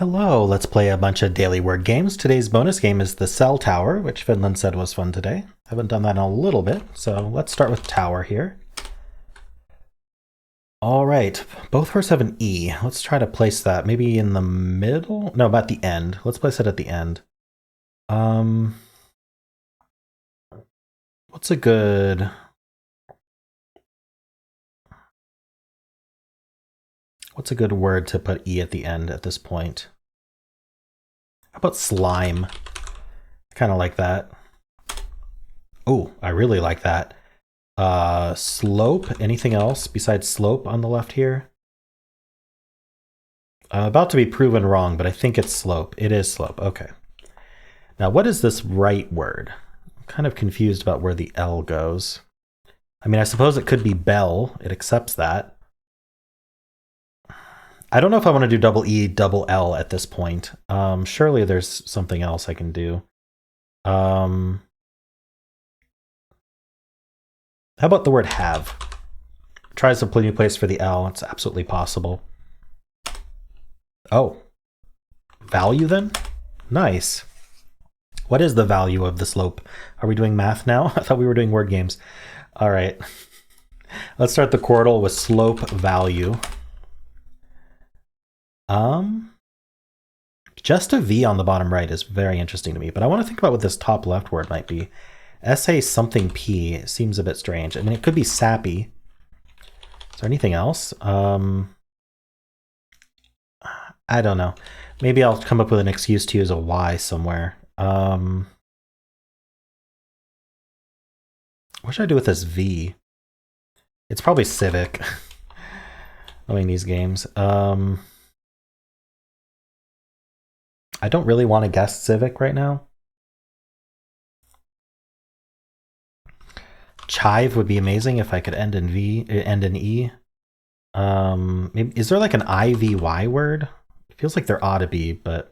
Hello, let's play a bunch of daily word games. Today's bonus game is the Cell Tower, which Finland said was fun today. Haven't done that in a little bit, so let's start with Tower here. All right, both words have an E. Let's try to place that maybe in the middle? No, about the end. Let's place it at the end. What's a good... What's a good word to put E at the end at this point? How about slime? I kind of like that. Oh, I really like that. Slope, anything else besides slope on the left here? I'm about to be proven wrong, but I think it's slope. It is slope, okay. Now, what is this right word? I'm kind of confused about where the L goes. I mean, I suppose it could be bell. It accepts that. I don't know if I want to do double E, double L at this point. Surely there's something else I can do. How about the word have? Tries to play new place for the L. It's absolutely possible. Oh. Value then? Nice. What is the value of the slope? Are we doing math now? I thought we were doing word games. All right. Let's start the Quordle with slope value. Just a V on the bottom right is very interesting to me, but I want to think about what this top left word might be. SA something P seems a bit strange. I mean, it could be sappy. Is there anything else? I don't know. Maybe I'll come up with an excuse to use a Y somewhere. What should I do with this V? It's probably civic. Knowing these games. I don't really want to guess civic right now. Chive would be amazing if I could end in V, end in E. Maybe, is there like an IVY word? It feels like there ought to be, but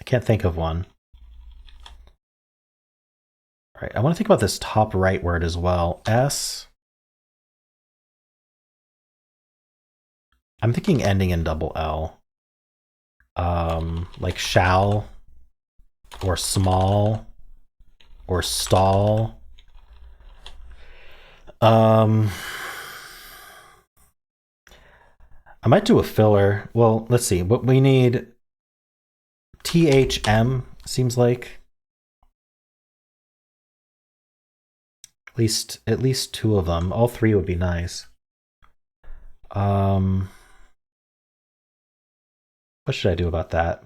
I can't think of one. All right, I want to think about this top right word as well. S. I'm thinking ending in double L. Like shall, or small, or stall. I might do a filler. Well, let's see. What we need, THM seems like at least two of them. All three would be nice. What should I do about that?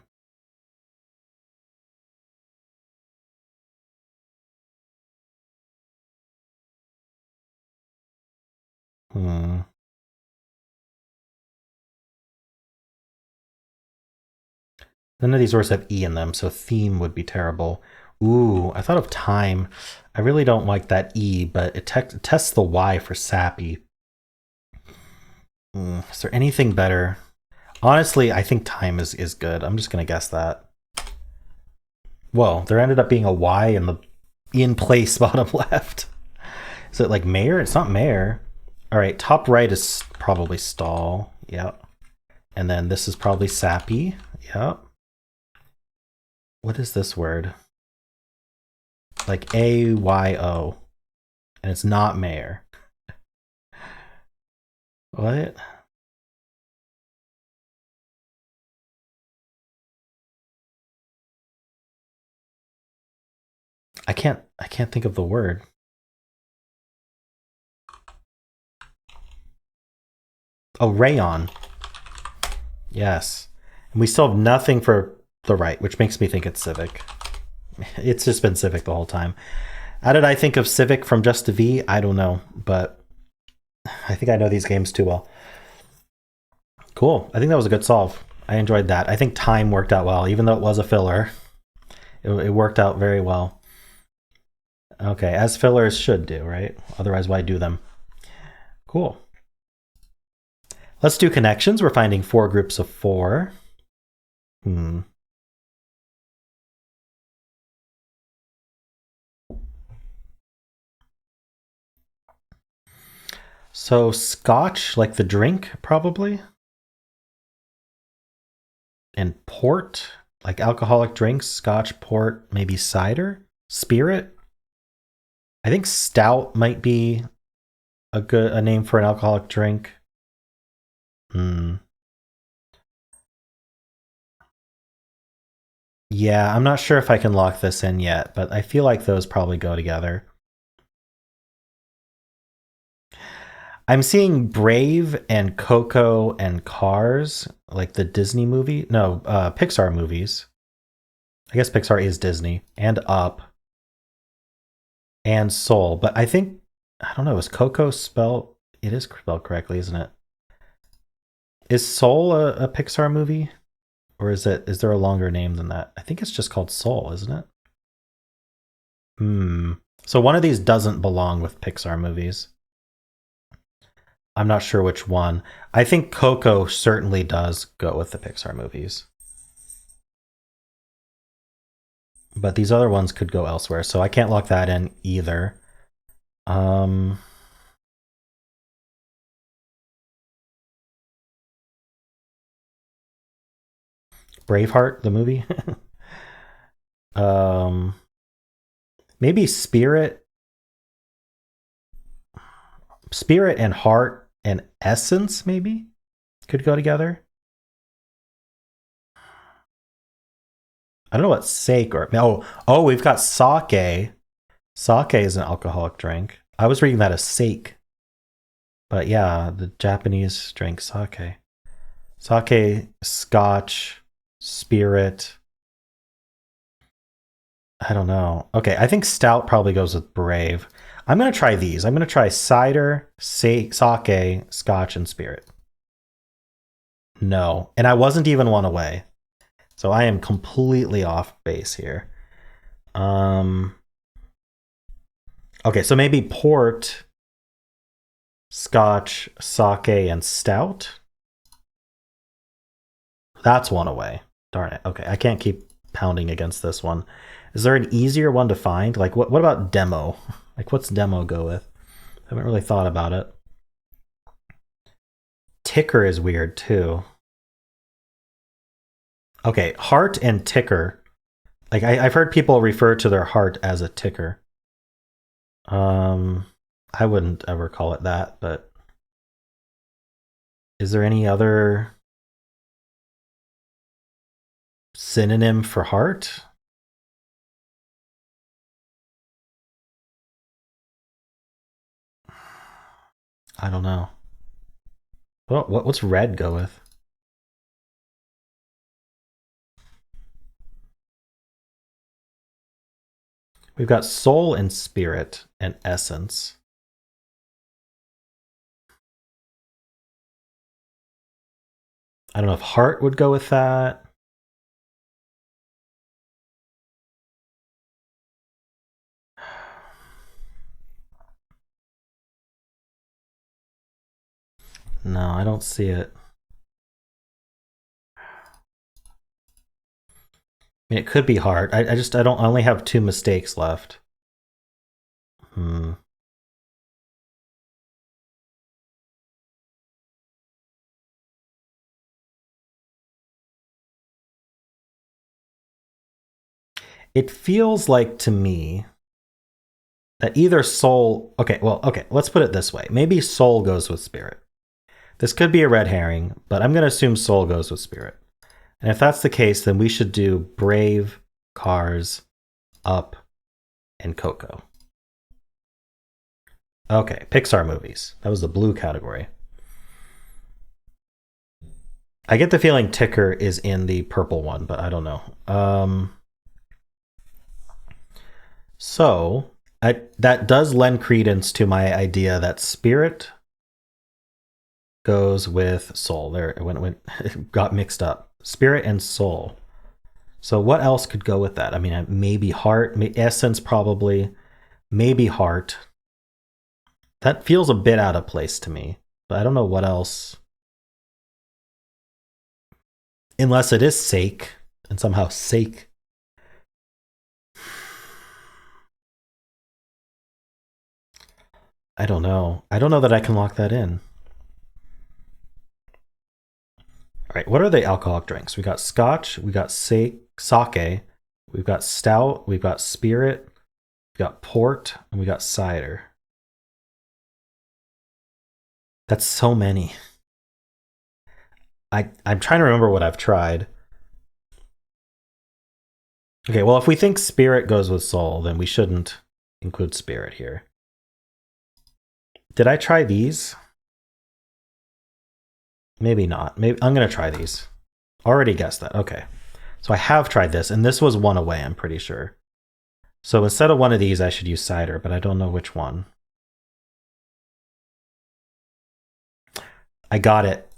None of these words have E in them, so theme would be terrible. Ooh, I thought of time. I really don't like that E, but it tests the Y for sappy. Is there anything better? Honestly, I think time is good. I'm just going to guess that. Whoa, there ended up being a Y in the in place bottom left. Is it like mayor? It's not mayor. All right, top right is probably stall. Yep. And then this is probably sappy. Yep. What is this word? Like AYO. And it's not mayor. What? I can't think of the word. Oh, rayon. Yes. And we still have nothing for the right, which makes me think it's civic. It's just been civic the whole time. How did I think of civic from just a V? I don't know, but I think I know these games too well. Cool. I think that was a good solve. I enjoyed that. I think time worked out well, even though it was a filler. It worked out very well. Okay, as fillers should do, right? Otherwise, why do them? Cool. Let's do connections. We're finding 4 groups of 4. So scotch, like the drink, probably. and port, like alcoholic drinks, scotch, port, maybe cider, spirit. I think stout might be a name for an alcoholic drink. Yeah, I'm not sure if I can lock this in yet, but I feel like those probably go together. I'm seeing Brave and Coco and Cars, like the Disney movie. No, Pixar movies. I guess Pixar is Disney. And Up. And Soul. But I think, I don't know, is Coco spelled? It is spelled correctly, isn't it? Is Soul a Pixar movie? Or is there a longer name than that? I think it's just called Soul, isn't it? So one of these doesn't belong with Pixar movies. I'm not sure which one. I think Coco certainly does go with the Pixar movies. But these other ones could go elsewhere, so I can't lock that in either. Braveheart, the movie. Maybe Spirit. Spirit and Heart and Essence, maybe? Could go together. I don't know what sake or we've got sake. Sake is an alcoholic drink. I was reading that as sake. But yeah, the Japanese drink sake. Sake, scotch, spirit. I don't know. Okay, I think stout probably goes with brave. I'm going to try these. I'm going to try cider, sake, scotch, and spirit. No. And I wasn't even one away. So I am completely off base here. Okay, so maybe port, scotch, sake, and stout. That's one away. Darn it. Okay, I can't keep pounding against this one. Is there an easier one to find? Like, what about demo? Like, what's demo go with? I haven't really thought about it. Ticker is weird, too. Okay, heart and ticker. Like, I've heard people refer to their heart as a ticker. I wouldn't ever call it that, but is there any other synonym for heart? I don't know. Well, what's red go with? We've got soul and spirit and essence. I don't know if heart would go with that. No, I don't see it. I mean, it could be heart. I only have 2 mistakes left. It feels like to me that either soul. Okay, let's put it this way. Maybe soul goes with spirit. This could be a red herring, but I'm going to assume soul goes with spirit. And if that's the case, then we should do Brave, Cars, Up, and Coco. Okay, Pixar movies. That was the blue category. I get the feeling Ticker is in the purple one, but I don't know. So that does lend credence to my idea that spirit goes with soul. There, it got mixed up. Spirit and soul. So what else could go with that? I mean, maybe heart, essence probably, maybe heart. That feels a bit out of place to me, but I don't know what else. Unless it is sake, and somehow sake. I don't know. I don't know that I can lock that in. All right, what are the alcoholic drinks? We got scotch, we got sake, we've got stout, we've got spirit, we've got port, and we got cider. That's so many. I'm trying to remember what I've tried. Okay, well, if we think spirit goes with soul, then we shouldn't include spirit here. Did I try these? Maybe not. Maybe I'm going to try these. Already guessed that. Okay. So I have tried this, and this was one away, I'm pretty sure. So instead of one of these, I should use cider, but I don't know which one. I got it.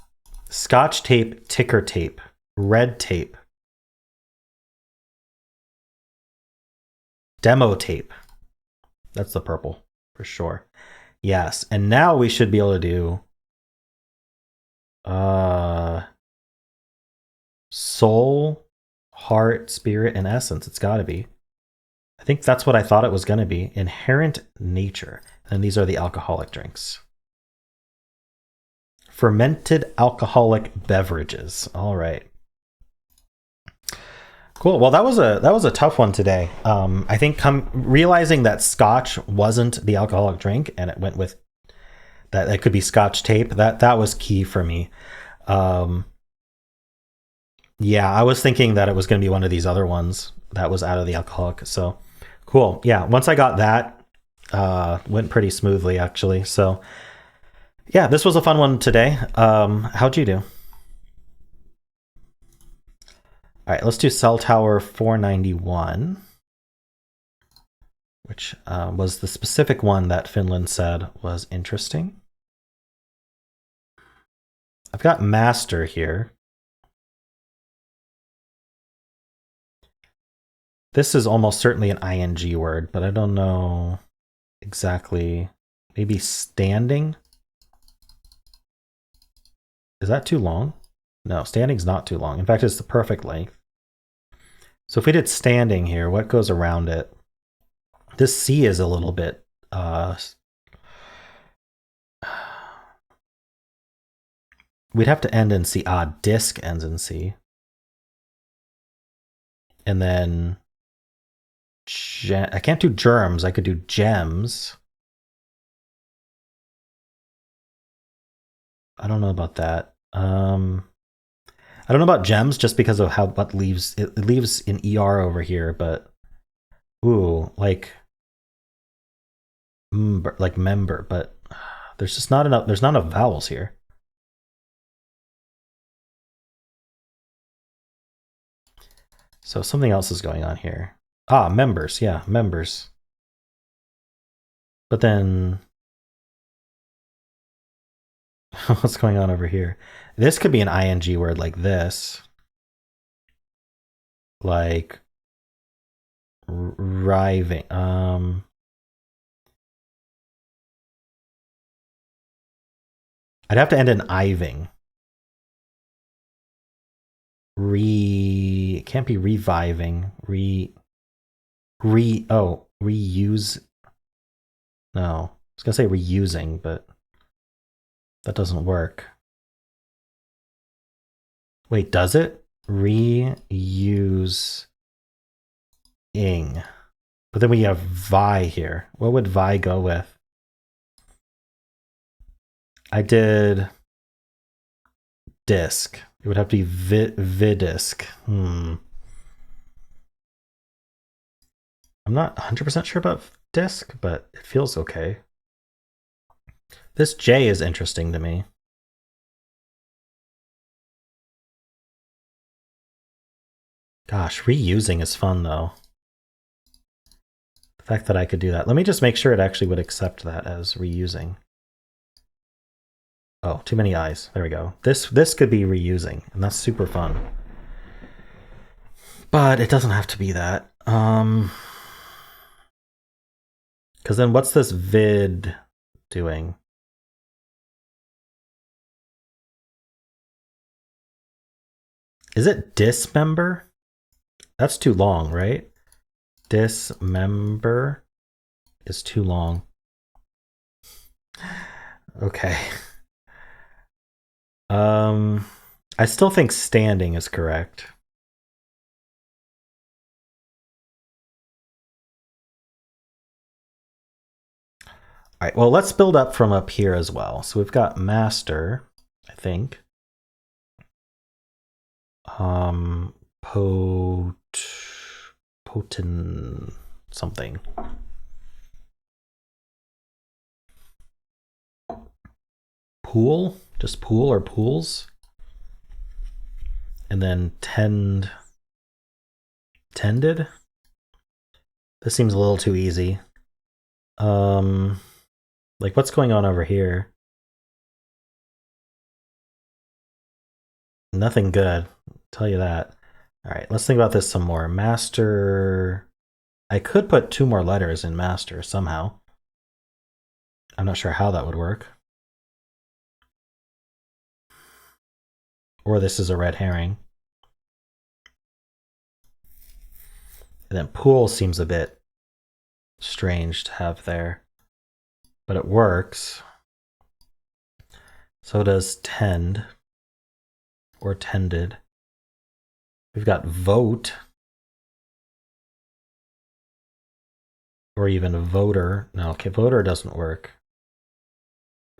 Scotch tape, ticker tape, red tape, demo tape. That's the purple for sure. Yes. And now we should be able to do soul, heart, spirit, and essence. It's got to be. I think that's what I thought it was going to be. Inherent nature. And these are the alcoholic drinks. Fermented alcoholic beverages. All right. Cool. Well, that was a tough one today. I think realizing that scotch wasn't the alcoholic drink and it went with that it could be scotch tape. That was key for me. Yeah, I was thinking that it was going to be one of these other ones that was out of the alcoholic. So cool. Yeah, once I got that, went pretty smoothly actually. So yeah, this was a fun one today. How'd you do? All right, let's do Cell Tower 491, which was the specific one that Finland said was interesting. I've got master here. This is almost certainly an ing word, but I don't know exactly. Maybe standing? Is that too long? No, standing's not too long. In fact, it's the perfect length. So if we did standing here, what goes around it? This C is a little bit we'd have to end in C. Disc ends in C. And then I can't do germs. I could do gems. I don't know about that. I don't know about gems just because of how what leaves it leaves an ER over here, but ooh, like member, but there's just not enough. There's not enough vowels here. So something else is going on here. Members. Yeah, members. But then what's going on over here? This could be an ing word like this. Like riving. I'd have to end in iving. It can't be reviving. Reuse. No, I was gonna say reusing, but that doesn't work. Wait, does it? Reuse ing. But then we have vi here. What would vi go with? I did disc. It would have to be vidisc. I'm not 100% sure about disc, but it feels okay. This J is interesting to me. Gosh, reusing is fun though. The fact that I could do that. Let me just make sure it actually would accept that as reusing. Oh, too many I's. There we go. This could be reusing, and that's super fun. But it doesn't have to be that. Because then what's this vid doing? Is it dismember? That's too long, right? Dismember is too long. Okay. I still think standing is correct. All right, well, let's build up from up here as well. So we've got master, I think. Potent something. Pool? Just pool or pools? And then tended? This seems a little too easy. Like, what's going on over here? Nothing good, I'll tell you that. All right, let's think about this some more. Master. I could put 2 more letters in master somehow. I'm not sure how that would work. Or this is a red herring. And then pool seems a bit strange to have there, but it works. So does tend or tended. We've got vote or even voter. No, okay, voter doesn't work.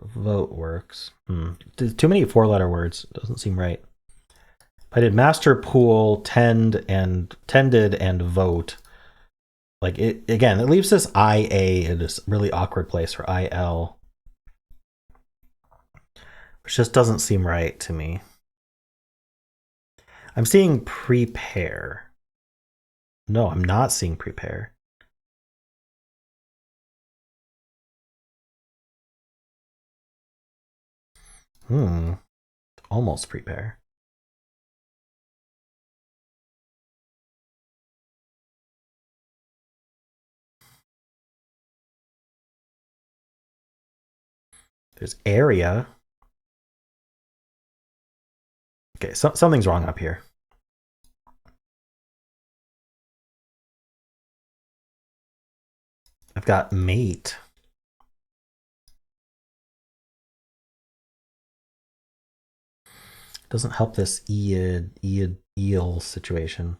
Vote works. Too many 4-letter words. Doesn't seem right. If I did master, pool, tended and vote, like it again, it leaves this IA in this really awkward place for IL, which just doesn't seem right to me. I'm seeing prepare. No, I'm not seeing prepare. Almost prepare. There's area. Okay, so something's wrong up here. I've got mate. Doesn't help this eel situation.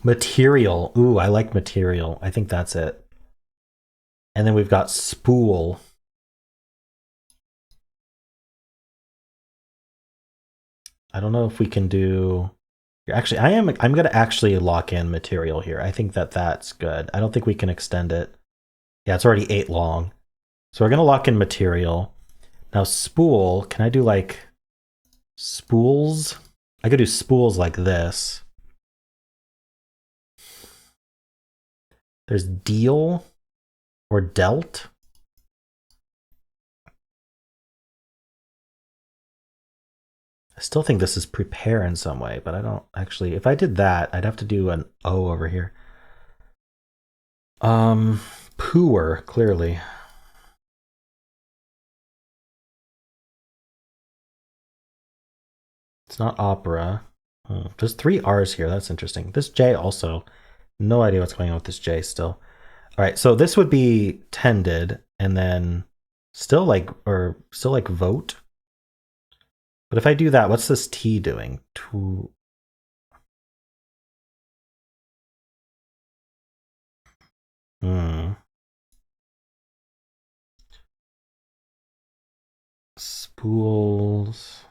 Material. Ooh, I like material. I think that's it. And then we've got spool. I don't know if we can do. Actually, I'm going to actually lock in material here. I think that's good. I don't think we can extend it. Yeah, it's already 8 long. So we're going to lock in material. Now spool, can I do like spools? I could do spools like this. There's deal or dealt. I still think this is prepare in some way, but I don't actually. If I did that, I'd have to do an O over here. Poor, clearly. It's not opera. There's 3 R's here. That's interesting. This J also. No idea what's going on with this J still. All right, so this would be tended, and then still like vote. But if I do that, what's this T doing? Spools.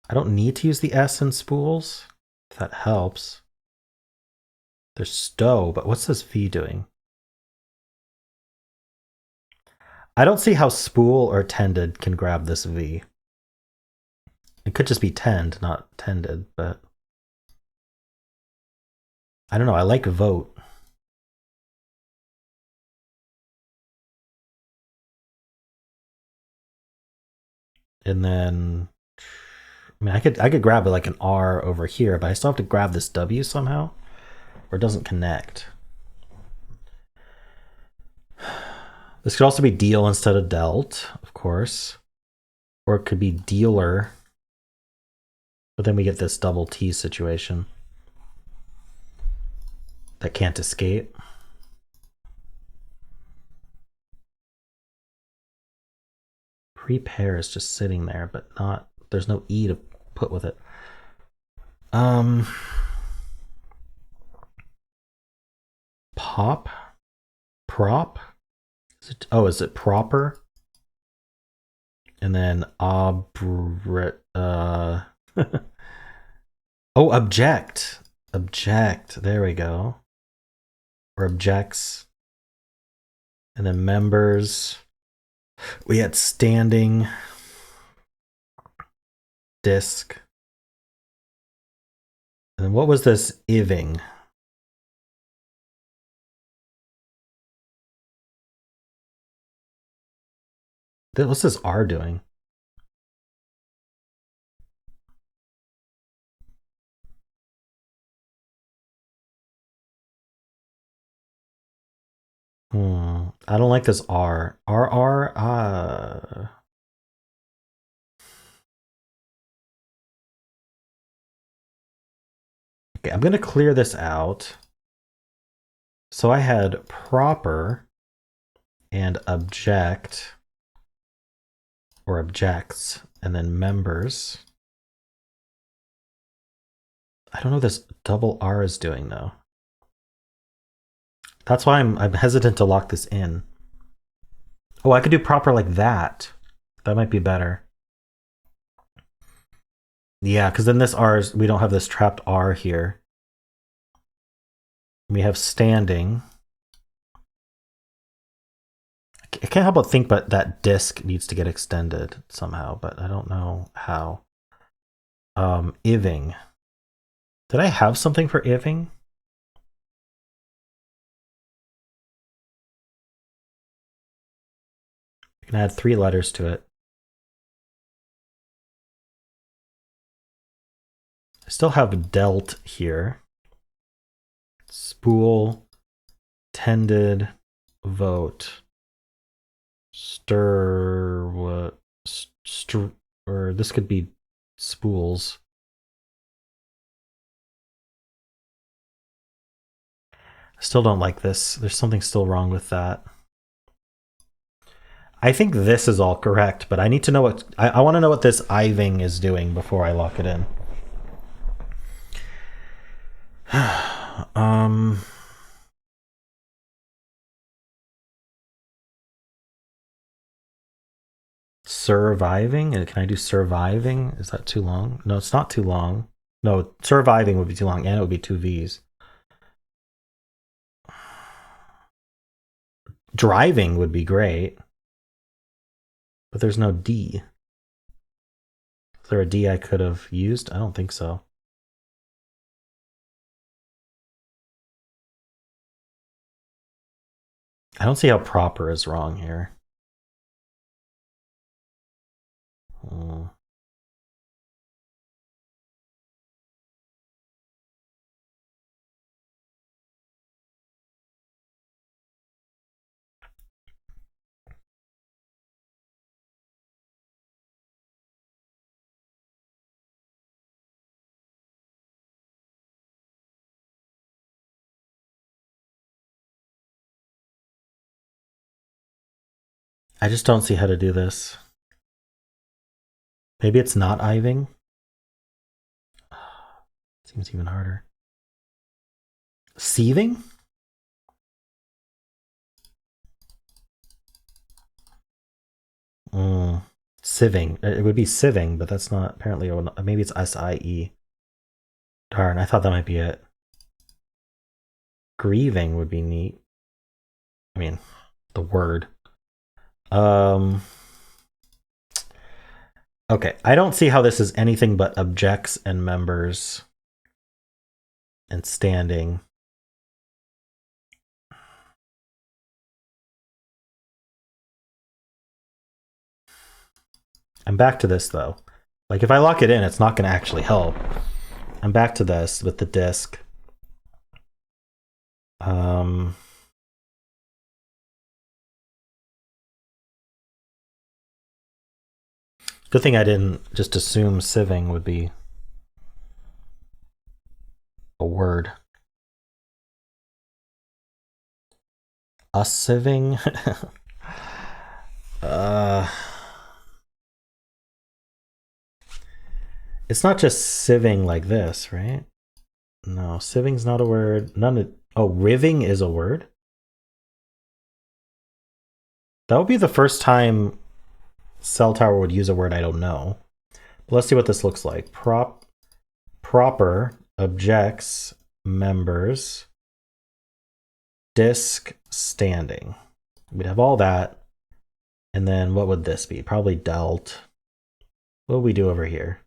I don't need to use the S in spools, if that helps. There's stow, but what's this V doing? I don't see how spool or tended can grab this V. It could just be tend, not tended, but I don't know. I like vote. And then, I mean, I could grab it like an R over here, but I still have to grab this W somehow, or it doesn't connect. This could also be deal instead of dealt, of course. Or it could be dealer. But then we get this double T situation that can't escape. Prepare is just sitting there, but not there's no E to put with it. Pop? Prop? Is it proper? And then oh, object. Object. There we go. Or objects. And then members. We had standing. Disk. And then what was this iving? What's this R doing? I don't like this R. Okay, I'm going to clear this out. So I had proper and object or objects and then members. I don't know what this double R is doing though. That's why I'm hesitant to lock this in. Oh, I could do proper like that. That might be better. Yeah, because then this R is, we don't have this trapped R here. We have standing. I can't help but think but that disk needs to get extended somehow, but I don't know how. Iving. Did I have something for iving? I can add 3 letters to it. I still have dealt here. Spool, tended, vote, stir, what, or this could be spools. I still don't like this. There's something still wrong with that. I think this is all correct, but I need to know what, I want to know what this iving is doing before I lock it in. Surviving? Can I do surviving? Is that too long? No, it's not too long. No, surviving would be too long, and it would be 2 V's. Driving would be great, but there's no D. Is there a D I could have used? I don't think so. I don't see how proper is wrong here. I just don't see how to do this. Maybe it's not iving. Seems even harder. Sieving? Sieving. It would be sieving, but that's not apparently. Maybe it's SIE. Darn, I thought that might be it. Grieving would be neat. I mean, the word. Okay, I don't see how this is anything but objects and members and standing. I'm back to this though. Like if I lock it in, it's not going to actually help. I'm back to this with the disk. Good thing I didn't just assume sieving would be a word. A sieving? It's not just sieving like this, right? No, sieving's not a word. None of, oh, riving is a word? That would be the first time Cell Tower would use a word I don't know. But let's see what this looks like. Proper objects members disk standing. We'd have all that. And then what would this be? Probably delt. What would we do over here?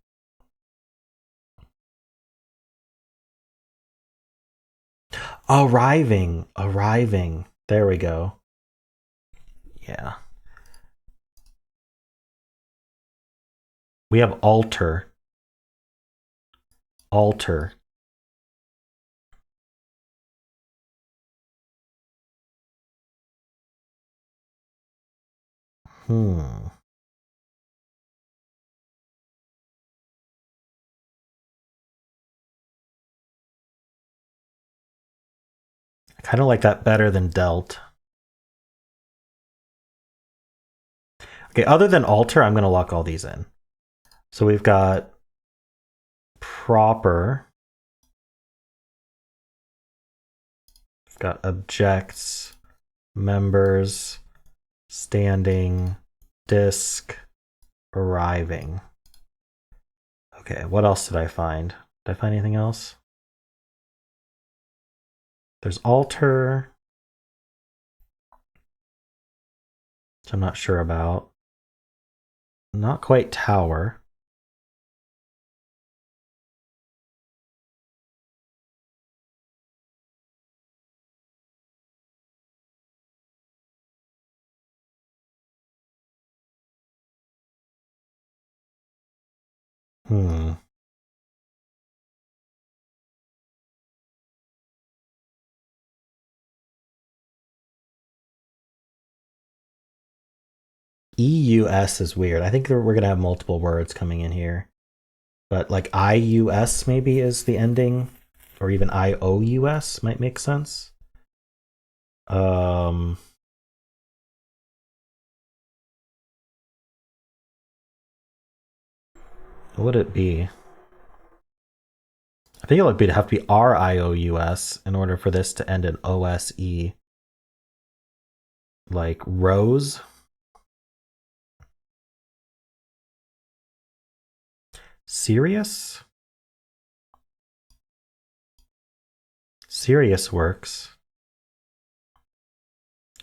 Arriving. There we go. Yeah. We have alter. Hmm. I kind of like that better than delt. Okay, other than alter, I'm going to lock all these in. So we've got proper. We've got objects, members, standing, disk, arriving. Okay, what else did I find? Did I find anything else? There's alter, which I'm not sure about. Not quite tower. EUS is weird. I think we're going to have multiple words coming in here. But like IUS maybe is the ending, or even IOUS might make sense. What would it be? I think it would have to be RIOUS in order for this to end in OSE. Like rose. Serious? Serious works.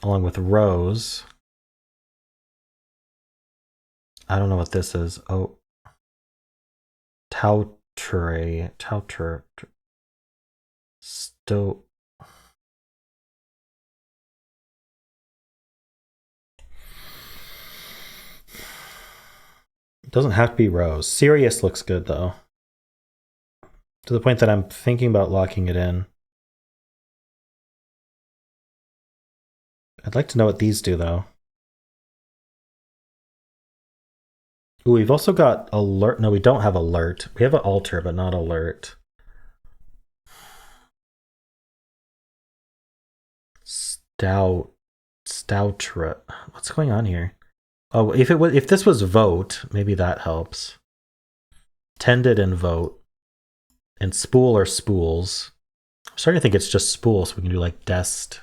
Along with rose. I don't know what this is. Oh. Tautre. It doesn't have to be rose. Serious looks good though. To the point that I'm thinking about locking it in. I'd like to know what these do though. Ooh, we've also got alert. No, we don't have alert. We have an alter, but not alert. Stoutra. What's going on here? Oh, if this was vote, maybe that helps. Tended and vote. And spool or spools. I'm starting to think it's just spool, so we can do like dest.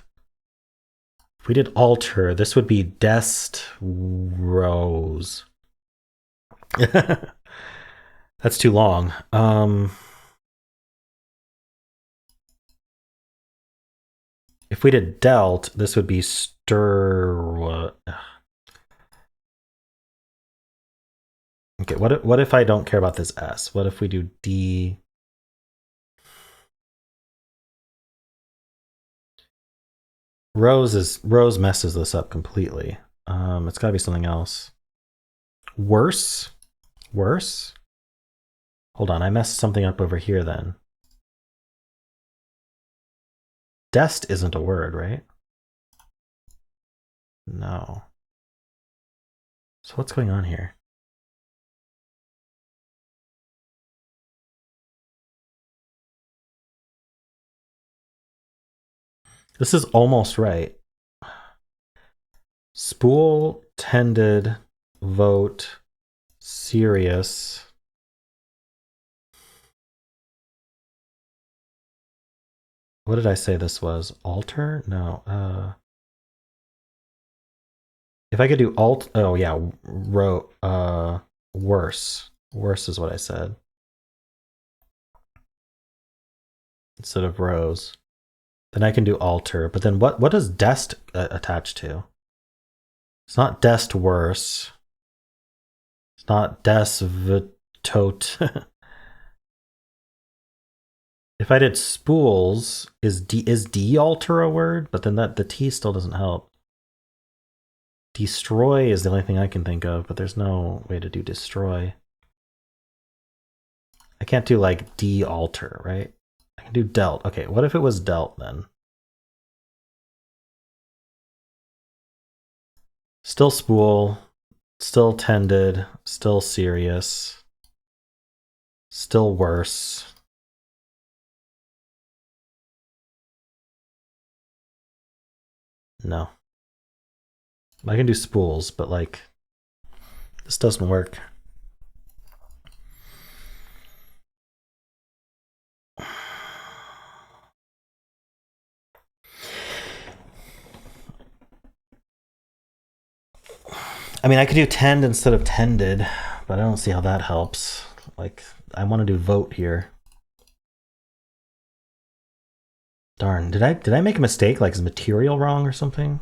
If we did alter, this would be dest rose. That's too long. If we did delt, this would be stir. Okay, what if I don't care about this S? What if we do D? Rose messes this up completely. It's got to be something else. Worse. Hold on, I messed something up over here then. Dest isn't a word, right? No. So what's going on here? This is almost right. Spool, tended, vote, serious. What did I say this was? Alter? No. If I could do alt, oh yeah, worse. Worse is what I said. Instead of rows. Then I can do alter, but then what does dest attach to? It's not dest worse. It's not des tot. If I did spools, is d alter a word? But then the t still doesn't help. Destroy is the only thing I can think of, but there's no way to do destroy. I can't do like de-alter, right? I can do delt. Okay, what if it was delt then? Still spool, still tended, still serious, still worse. No. I can do spools, but like, this doesn't work. I mean, I could do tend instead of tended, but I don't see how that helps. Like, I want to do vote here. Darn, did I make a mistake? Like, is material wrong or something?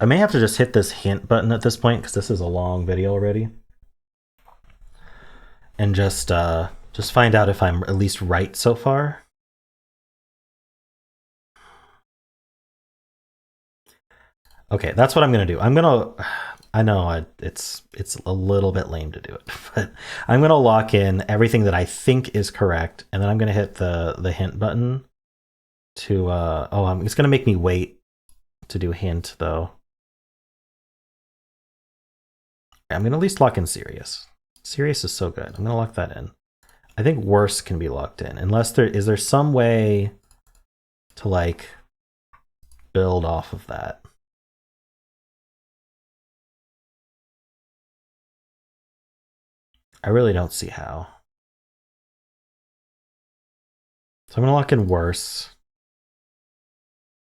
I may have to just hit this hint button at this point because this is a long video already, and just find out if I'm at least right so far. Okay, that's what I'm gonna do. I know it's a little bit lame to do it, but I'm gonna lock in everything that I think is correct, and then I'm gonna hit the hint button to it's gonna make me wait to do hint though. I'm gonna at least lock in serious. Serious is so good. I'm gonna lock that in. I think worse can be locked in, unless there some way to like build off of that. I really don't see how. So I'm gonna lock in worse.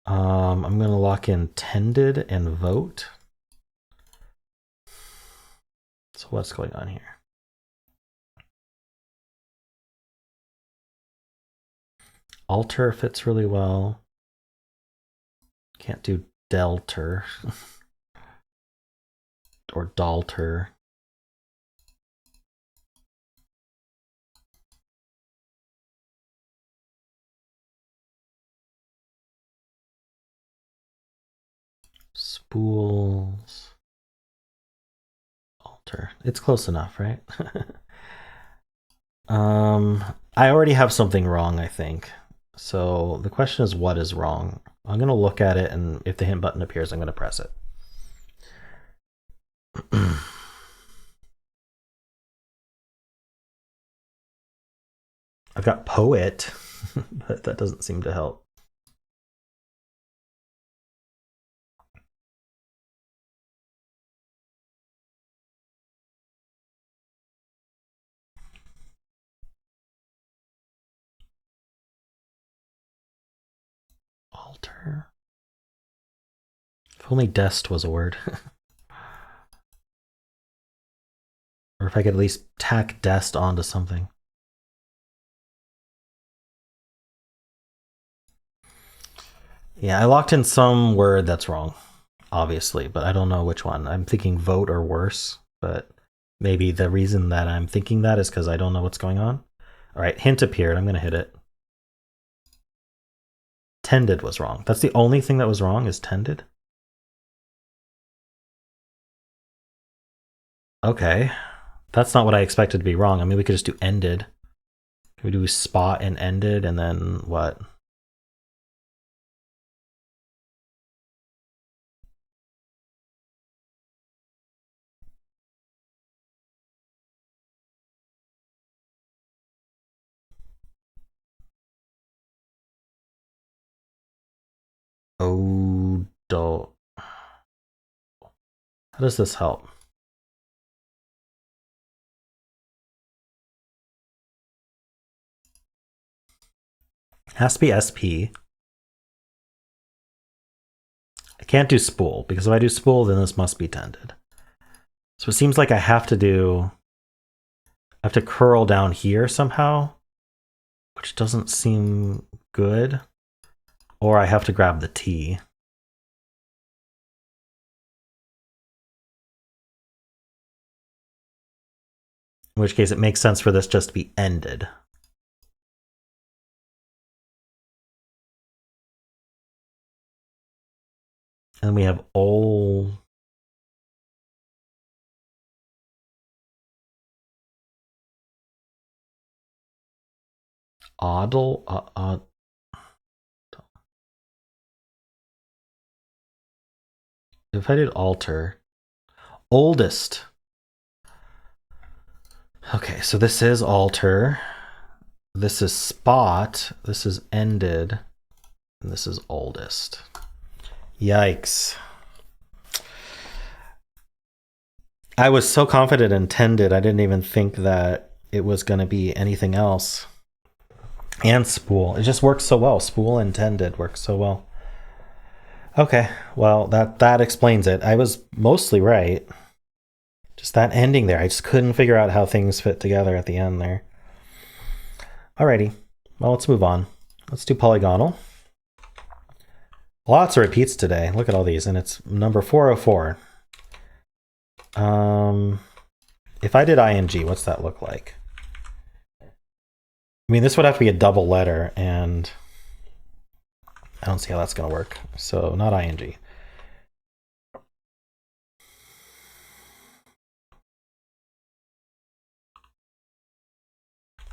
I'm gonna lock in tended and vote. So what's going on here? Alter fits really well. Can't do delter or dalter. Spools. Alter. It's close enough, right? I already have something wrong, I think. So the question is, what is wrong? I'm going to look at it, and if the hint button appears, I'm going to press it. I've got poet, but that doesn't seem to help. Alter. If only dest was a word. Or if I could at least tack dest onto something. Yeah, I locked in some word that's wrong, obviously, but I don't know which one. I'm thinking vote or worse, but maybe the reason that I'm thinking that is because I don't know what's going on. All right, hint appeared. I'm going to hit it. Tended was wrong. That's the only thing that was wrong is tended. Okay. That's not what I expected to be wrong. I mean, we could just do ended. Can we do spot and ended and then what? Dordle. How does this help? Has to be SP. I can't do spool, because if I do spool, then this must be tended. So it seems like I have to curl down here somehow, which doesn't seem good. Or I have to grab the T. In which case it makes sense for this just to be ended. And then we have ol. Oddle. If I did alter. Oldest. Okay, so this is alter. This is spot. This is ended. And this is oldest. Yikes. I was so confident in tended, I didn't even think that it was going to be anything else. And spool. It just works so well. Spool and tended works so well. Okay, well, that explains it. I was mostly right. Just that ending there. I just couldn't figure out how things fit together at the end there. Alrighty. Well, let's move on. Let's do polygonal. Lots of repeats today. Look at all these, and it's number 404. If I did ing, what's that look like? I mean, this would have to be a double letter, and I don't see how that's going to work. So not ing.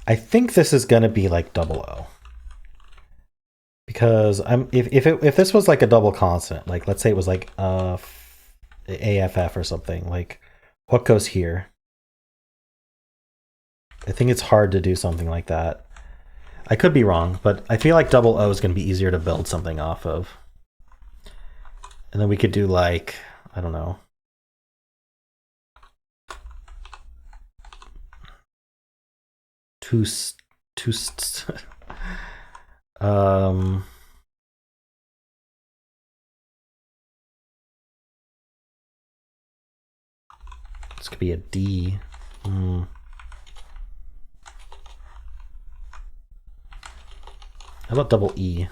I think this is going to be like double O. Because if this was like a double consonant, like let's say it was like AFF or something, like what goes here? I think it's hard to do something like that. I could be wrong, but I feel like double O is going to be easier to build something off of. And then we could do like, I don't know. This could be a D. How about double E?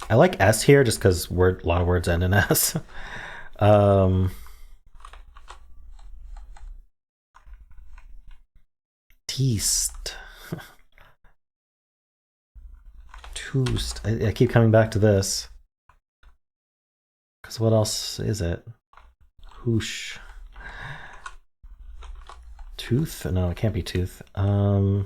I like S here just because a lot of words end in S. Teast. Toost. I keep coming back to this. Because what else is it? Whoosh. Tooth? No, it can't be tooth. I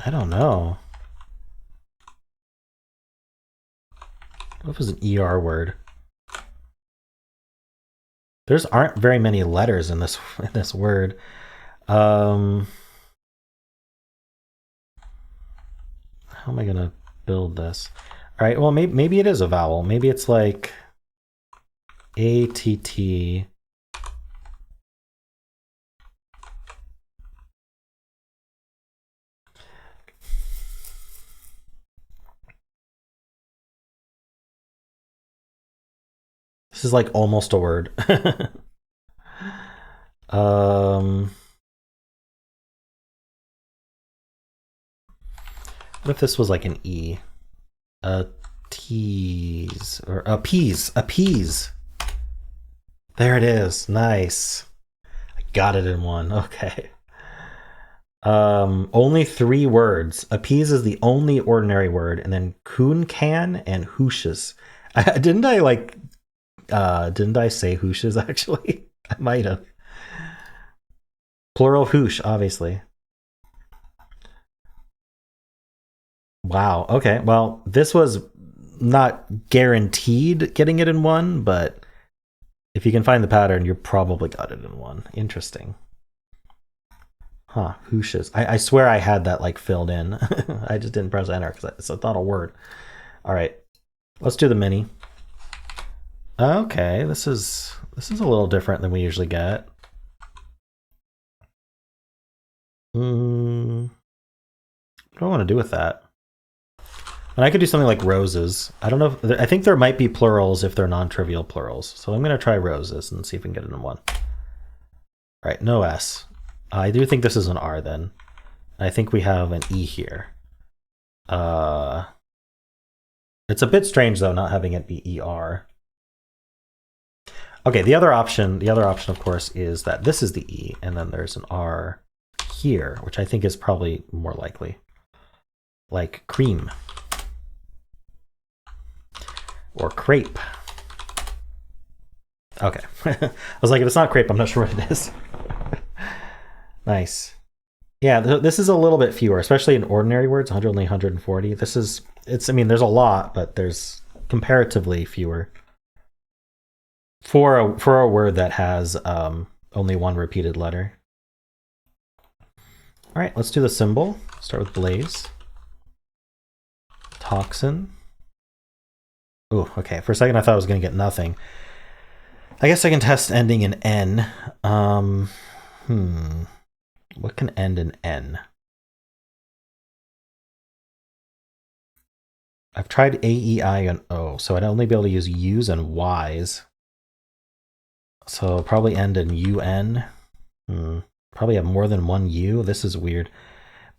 don't know. What was an ER word? There's aren't very many letters in this word. How am I gonna build this? All right, well maybe it is a vowel. Maybe it's like ATT. This is like almost a word. What if this was like an E? A tease or appease. Appease. There it is. Nice. I got it in one. Okay. Only 3 words. Appease is the only ordinary word, and then coon can and hooshes. Didn't I say hooshes actually? I might have. Plural hoosh, obviously. Wow. Okay. Well, this was not guaranteed getting it in one, but if you can find the pattern, you probably got it in one. Interesting. Huh. Hooshes. I swear I had that like filled in. I just didn't press enter because it's not a word. All right. Let's do the mini. Okay, this is a little different than we usually get. What do I want to do with that? And I could do something like roses. I don't know. I think there might be plurals if they're non-trivial plurals. So I'm going to try roses and see if we can get it in one. All right, no S. I do think this is an R then. I think we have an E here. It's a bit strange though, not having it be ER. Okay, the other option, of course, is that this is the E, and then there's an R here, which I think is probably more likely. Like cream. Or crepe. Okay. I was like, if it's not crepe, I'm not sure what it is. Nice. Yeah, this is a little bit fewer, especially in ordinary words, 100, only 140. I mean, there's a lot, but there's comparatively fewer. For a word that has only one repeated letter. All right, let's do the symbol. Start with blaze. Toxin. Oh, okay. For a second, I thought I was going to get nothing. I guess I can test ending in N. What can end in N? I've tried A, E, I, and O, so I'd only be able to use U's and Y's. So probably end in UN. Probably have more than one U. This is weird.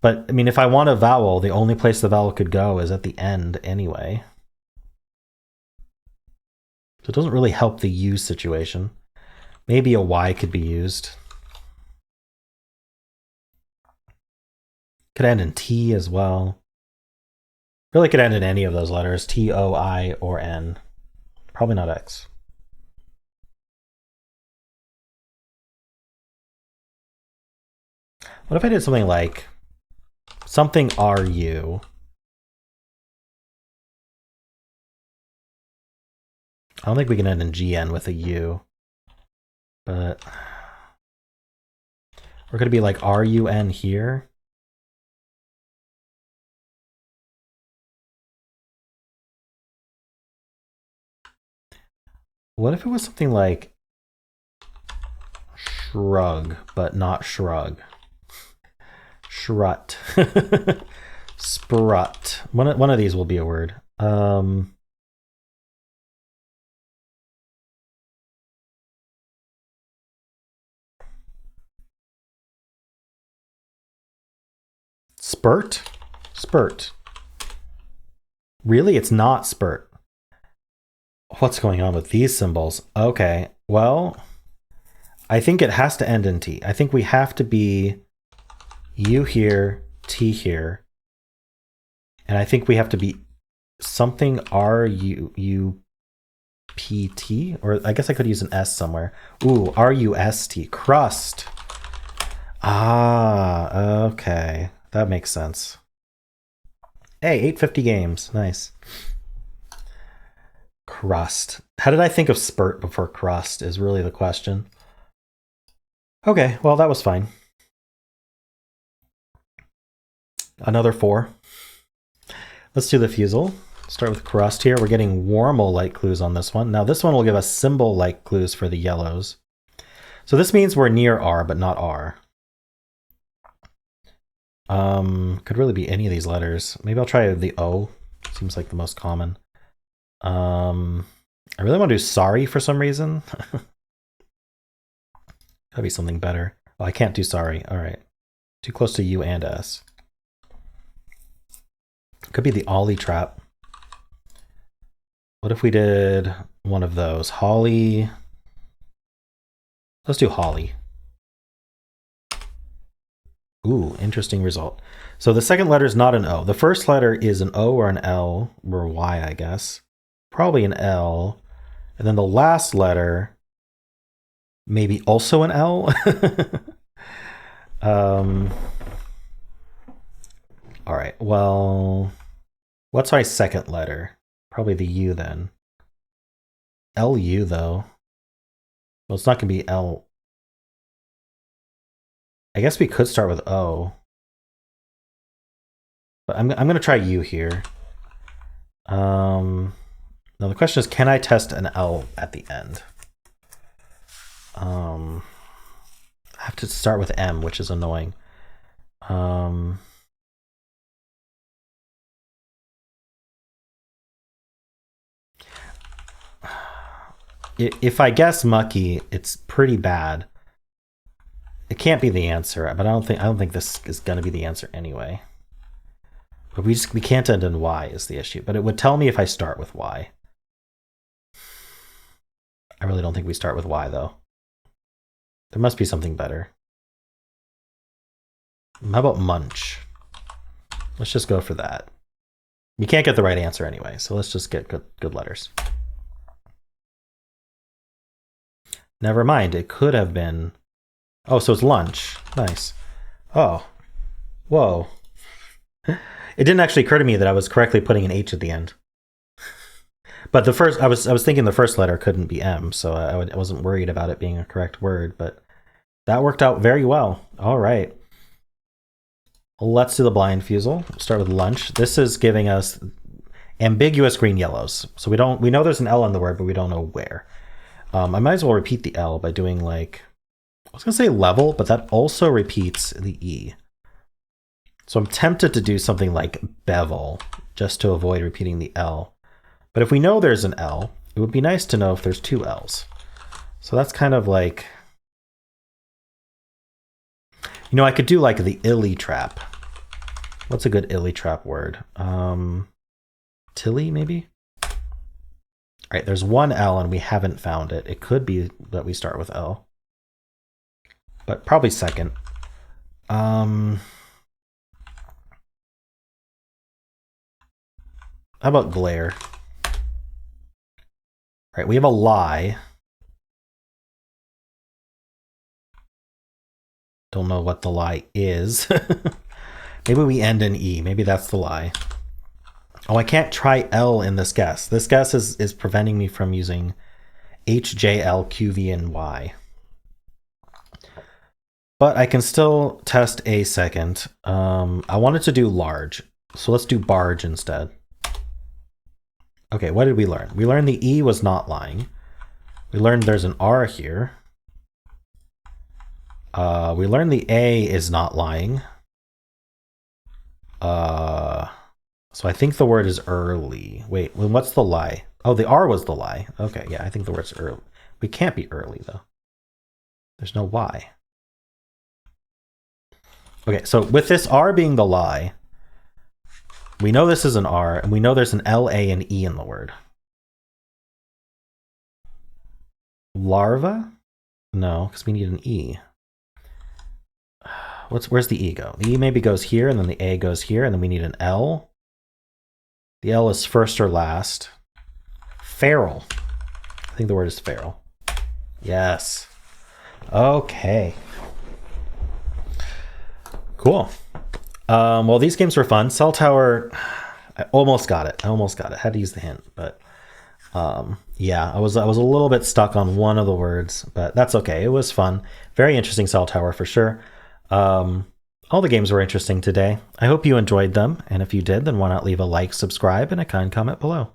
But, I mean, if I want a vowel, the only place the vowel could go is at the end anyway. So it doesn't really help the U situation. Maybe a Y could be used. Could end in T as well. Really could end in any of those letters. T, O, I, or N. Probably not X. What if I did something like something RU? I don't think we can end in GN with a U, but we're going to be like RUN here. What if it was something like shrug, but not shrug? Shrut. Sprut. One of these will be a word. Spurt? Spurt. Really? It's not spurt. What's going on with these symbols? Okay, well, I think it has to end in T. I think we have to be U here, T here. And I think we have to be something R-U-P-T, or I guess I could use an S somewhere. Ooh, R-U-S-T, crust. Ah, okay. That makes sense. Hey, 850 games. Nice. Crust. How did I think of spurt before crust is really the question. Okay, well, that was fine. Another 4. Let's do the Fusele. Start with crust here. We're getting Warmel-like clues on this one. Now this one will give us Symble-like clues for the yellows. So this means we're near R, but not R. Could really be any of these letters. Maybe I'll try the O. Seems like the most common. I really want to do sorry for some reason. Gotta be something better. Oh, I can't do sorry. All right. Too close to U and S. Could be the Ollie trap. What if we did one of those? Holly. Let's do Holly. Ooh, interesting result. So the second letter is not an O. The first letter is an O or an L, or Y, I guess. Probably an L. And then the last letter, maybe also an L. All right, well, what's my second letter? Probably the U then. LU, though. Well, it's not going to be L. I guess we could start with O. But I'm going to try U here. Then Now the question is, can I test an L at the end? I have to start with M, which is annoying. If I guess mucky, it's pretty bad. It can't be the answer, but I don't think this is going to be the answer anyway. But we can't end in Y is the issue. But it would tell me if I start with Y. I really don't think we start with Y though. There must be something better. How about munch? Let's just go for that. We can't get the right answer anyway, so let's just get good letters. Never mind, it could have been... Oh, so it's lunch. Nice. Oh. Whoa. It didn't actually occur to me that I was correctly putting an H at the end. But the first, I was thinking the first letter couldn't be M, so I wasn't worried about it being a correct word, but that worked out very well. All right. Let's do the blind Fusele. We'll start with lunch. This is giving us ambiguous green yellows. So we know there's an L in the word, but we don't know where. I might as well repeat the L by doing like, I was gonna say level, but that also repeats the E. So I'm tempted to do something like bevel just to avoid repeating the L. But if we know there's an L, it would be nice to know if there's two L's. So that's kind of like, you know, I could do like the illy trap. What's a good illy trap word? Tilly, maybe? All right, there's one L and we haven't found it. It could be that we start with L, but probably second. How about glare? All right, we have a lie. Don't know what the lie is. Maybe we end in E. Maybe that's the lie. Oh, I can't try L in this guess. This guess is preventing me from using H, J, L, Q, V, and Y. But I can still test a second. I wanted to do large, so let's do barge instead. Okay, what did we learn? We learned the E was not lying. We learned there's an R here. We learned the A is not lying. So I think the word is early. Wait, what's the lie? Oh, the R was the lie. Okay, yeah, I think the word's early. We can't be early, though. There's no Y. Okay, so with this R being the lie, we know this is an R, and we know there's an L, A, and E in the word. Larva? No, because we need an E. Where's the E go? The E maybe goes here, and then the A goes here, and then we need an L. The L is first or last. Feral. I think the word is feral. Yes. Okay. Cool. Well, these games were fun. Cell Tower, I almost got it. I had to use the hint, but yeah, I was a little bit stuck on one of the words, but that's okay. It was fun. Very interesting Cell Tower for sure. All the games were interesting today. I hope you enjoyed them, and if you did, then why not leave a like, subscribe, and a kind comment below.